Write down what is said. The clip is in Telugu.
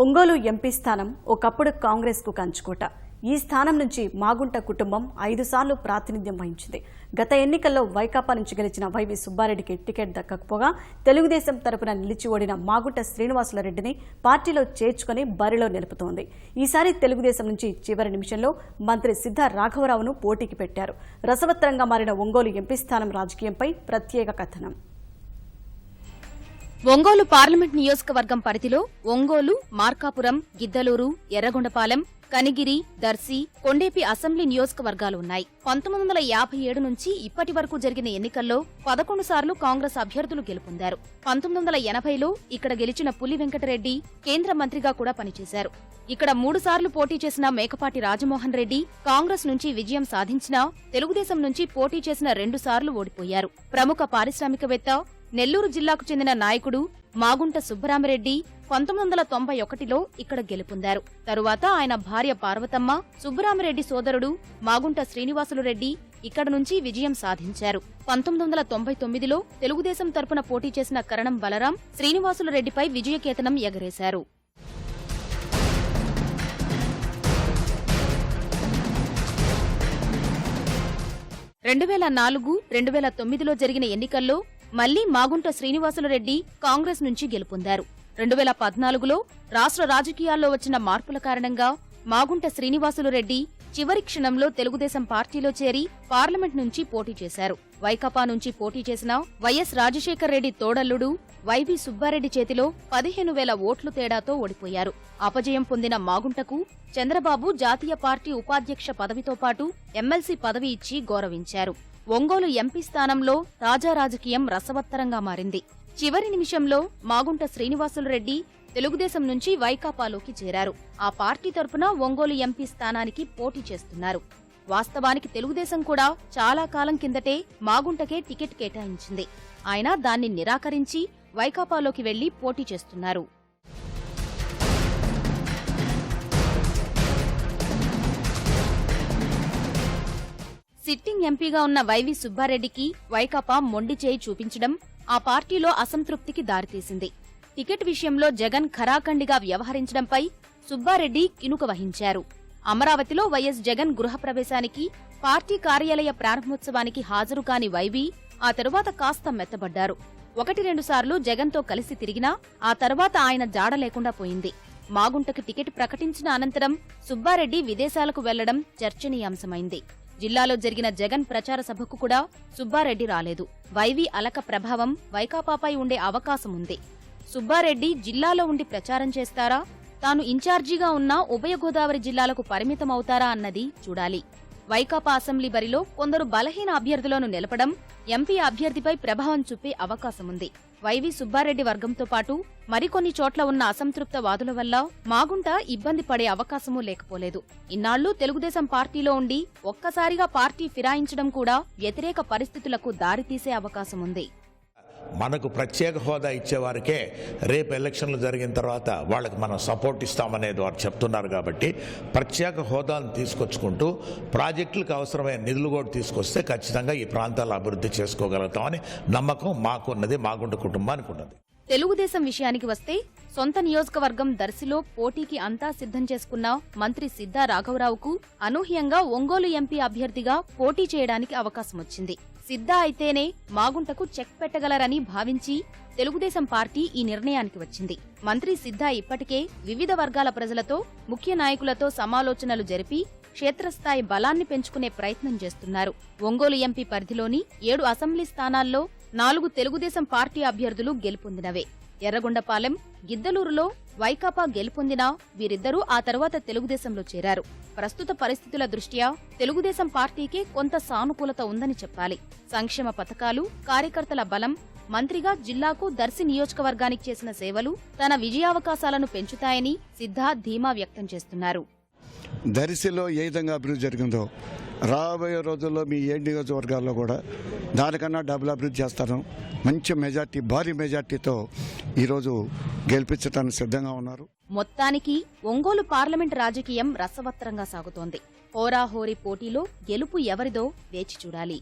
ఒంగోలు ఎంపీ స్థానం ఒకప్పుడు కాంగ్రెస్కు కంచుకోట. ఈ స్థానం నుంచి మాగుంట కుటుంబం 5 సార్లు ప్రాతినిధ్యం వహించింది. గత ఎన్నికల్లో వైకాపా నుంచి గెలిచిన వైవి సుబ్బారెడ్డికి టికెట్ దక్కకపోగా తెలుగుదేశం తరపున నిలిచి ఓడిన మాగుంట శ్రీనివాసులరెడ్డిని పార్టీలో చేర్చుకుని బరిలో నిలుపుతోంది. ఈసారి తెలుగుదేశం నుంచి చివరి నిమిషంలో మంత్రి సిద్ధా రాఘవరావును పోటీకి పెట్టారు. రసవత్తరంగా మారిన ఒంగోలు ఎంపీ స్థానం రాజకీయంపై ప్రత్యేక కథనం. ఒంగోలు పార్లమెంట్ నియోజకవర్గం పరిధిలో ఒంగోలు, మార్కాపురం, గిద్దలూరు, ఎర్రగొండపాలెం, కనిగిరి, దర్శి, కొండేపి అసెంబ్లీ నియోజకవర్గాలు ఉన్నాయి. 1957 నుంచి ఇప్పటి వరకు జరిగిన ఎన్నికల్లో 11 సార్లు కాంగ్రెస్ అభ్యర్థులు గెలుపొందారు. 1980లో ఇక్కడ గెలిచిన పులి వెంకటరెడ్డి కేంద్ర మంత్రిగా కూడా పనిచేశారు. ఇక్కడ 3 సార్లు పోటీ చేసిన మేకపాటి రాజమోహన్ రెడ్డి కాంగ్రెస్ నుంచి విజయం సాధించినా తెలుగుదేశం నుంచి పోటీ చేసిన 2 సార్లు ఓడిపోయారు. ప్రముఖ పారిశ్రామికవేత్త, నెల్లూరు జిల్లాకు చెందిన నాయకుడు మాగుంట సుబ్బరామిరెడ్డి 1991లో ఇక్కడ గెలుపొందారు. తరువాత ఆయన భార్య పార్వతమ్మ, సుబ్బరామిరెడ్డి సోదరుడు మాగుంట శ్రీనివాసులురెడ్డి ఇక్కడ నుంచి విజయం సాధించారు. 1999లో తెలుగుదేశం తరపున పోటీ చేసిన కరణం బలరాం శ్రీనివాసులురెడ్డిపై విజయకేతనం ఎగరేశారు. 2004, 2009లో జరిగిన ఎన్నికల్లో మళ్లీ మాగుంట శ్రీనివాసులరెడ్డి కాంగ్రెస్ నుంచి గెలుపొందారు. 2014లో రాష్ట్ర రాజకీయాల్లో వచ్చిన మార్పుల కారణంగా మాగుంట శ్రీనివాసులరెడ్డి చివరి క్షణంలో తెలుగుదేశం పార్టీలో చేరి పార్లమెంట్ నుంచి పోటీ చేశారు. వైకాపా నుంచి పోటీ చేసిన వైఎస్ రాజశేఖర్ రెడ్డి తోడల్లుడు వైవి సుబ్బారెడ్డి చేతిలో 15,000 ఓట్లు తేడాతో ఓడిపోయారు. అపజయం పొందిన మాగుంటకు చంద్రబాబు జాతీయ పార్టీ ఉపాధ్యక్ష పదవితో పాటు ఎమ్మెల్సీ పదవి ఇచ్చి గౌరవించారు. ఒంగోలు ఎంపీ స్థానంలో తాజా రాజకీయం రసవత్తరంగా మారింది. చివరి నిమిషంలో మాగుంట శ్రీనివాసులరెడ్డి తెలుగుదేశం నుంచి వైకాపాలోకి చేరారు. ఆ పార్టీ తరపున ఒంగోలు ఎంపీ స్థానానికి పోటీ చేస్తున్నారు. వాస్తవానికి తెలుగుదేశం కూడా చాలా కాలం కిందటే మాగుంటకే టికెట్ కేటాయించింది. ఆయన దాన్ని నిరాకరించి వైకాపాలోకి వెళ్లి పోటీ చేస్తున్నారు. సిట్టింగ్ ఎంపీగా ఉన్న వైవి సుబ్బారెడ్డికి వైకాపా మొండి చేయి చూపించడం ఆ పార్టీలో అసంతృప్తికి దారితీసింది. టికెట్ విషయంలో జగన్ ఖరాఖండిగా వ్యవహరించడంపై సుబ్బారెడ్డి కినుక వహించారు. అమరావతిలో వైఎస్ జగన్ గృహప్రవేశానికి, పార్టీ కార్యాలయ ప్రారంభోత్సవానికి హాజరు కాని వైవి ఆ తరువాత కాస్త మెత్తబడ్డారు. 1-2 సార్లు జగన్తో కలిసి తిరిగినా ఆ తర్వాత ఆయన జాడ లేకుండా పోయింది. మాగుంటకు టికెట్ ప్రకటించిన అనంతరం సుబ్బారెడ్డి విదేశాలకు వెళ్లడం చర్చనీయాంశమైంది. జిల్లాలో జరిగిన జగన్ ప్రచార సభకు కూడా సుబ్బారెడ్డి రాలేదు. వైవి అలక ప్రభావం వైకాపాపై ఉండే అవకాశం ఉంది. సుబ్బారెడ్డి జిల్లాలో ఉండి ప్రచారం చేస్తారా, తాను ఇన్ఛార్జిగా ఉన్న ఉభయ గోదావరి జిల్లాలకు పరిమితమవుతారా అన్నది చూడాలి. వైకాపా అసెంబ్లీ బరిలో కొందరు బలహీన అభ్యర్థులను నిలపడం ఎంపీ అభ్యర్థిపై ప్రభావం చూపే అవకాశముంది. వైవి సుబ్బారెడ్డి వర్గంతో పాటు మరికొన్ని చోట్ల ఉన్న అసంతృప్త వాదుల వల్ల మాగుంట ఇబ్బంది పడే అవకాశమూ లేకపోలేదు. ఇన్నాళ్లు తెలుగుదేశం పార్టీలో ఉండి ఒక్కసారిగా పార్టీ ఫిరాయించడం కూడా వ్యతిరేక పరిస్థితులకు దారితీసే అవకాశముంది. మనకు ప్రత్యేక హోదా ఇచ్చేవారికే రేపు ఎలక్షన్లు జరిగిన తర్వాత వాళ్ళకి మనం సపోర్ట్ ఇస్తామనేది వారు చెప్తున్నారు. కాబట్టి ప్రత్యేక హోదాను తీసుకొచ్చుకుంటూ ప్రాజెక్టులకు అవసరమైన నిధులు కూడా తీసుకొస్తే ఖచ్చితంగా ఈ ప్రాంతాల అభివృద్ధి చేసుకోగలుగుతామని నమ్మకం మాకున్నది, మాగుంట కుటుంబానికి ఉన్నది. తెలుగుదేశం విషయానికి వస్తే సొంత నియోజకవర్గం దర్శిలో పోటీకి అంతా సిద్ధం చేసుకున్న మంత్రి సిద్ధా రాఘవరావుకు అనూహ్యంగా ఒంగోలు ఎంపీ అభ్యర్థిగా పోటీ చేయడానికి అవకాశం వచ్చింది. సిద్ధా అయితేనే మాగుంటకు చెక్ పెట్టగలరని భావించి తెలుగుదేశం పార్టీ ఈ నిర్ణయానికి వచ్చింది. మంత్రి సిద్ధా ఇప్పటికే వివిధ వర్గాల ప్రజలతో, ముఖ్య నాయకులతో సమాలోచనలు జరిపి క్షేత్రస్థాయి బలాన్ని పెంచుకునే ప్రయత్నం చేస్తున్నారు. ఒంగోలు ఎంపీ పరిధిలోని 7 అసెంబ్లీ స్థానాల్లో 4 తెలుగుదేశం పార్టీ అభ్యర్థులు గెలుపొందినవే. ఎర్రగొండపాలెం, గిద్దలూరులో వైకాపా గెలుపొందినా వీరిద్దరూ ఆ తర్వాత తెలుగుదేశంలో చేరారు. ప్రస్తుత పరిస్థితుల దృష్ట్యా తెలుగుదేశం పార్టీకే కొంత సానుకూలత ఉందని చెప్పాలి. సంక్షేమ పథకాలు, కార్యకర్తల బలం, మంత్రిగా జిల్లాకు, దర్శి నియోజకవర్గానికి చేసిన సేవలు తన విజయావకాశాలను పెంచుతాయని సిద్ధా ధీమా వ్యక్తం చేస్తున్నారు. దర్శిలో ఏ విధంగా అభివృద్ధి జరిగిందో రాబోయే రోజుల్లో మీ 7 నియోజకవర్గాల్లో కూడా దానికన్నా డబుల్ అభివృద్ధి చేస్తాను. మంచి మెజార్టీ, భారీ మెజార్టీతో ఈరోజు గెలిపించడానికి సిద్ధంగా ఉన్నారు. మొత్తానికి ఒంగోలు పార్లమెంట్ రాజకీయం రసవత్తరంగా సాగుతోంది. హోరాహోరీ పోటీలో గెలుపు ఎవరిదో వేచి చూడాలి.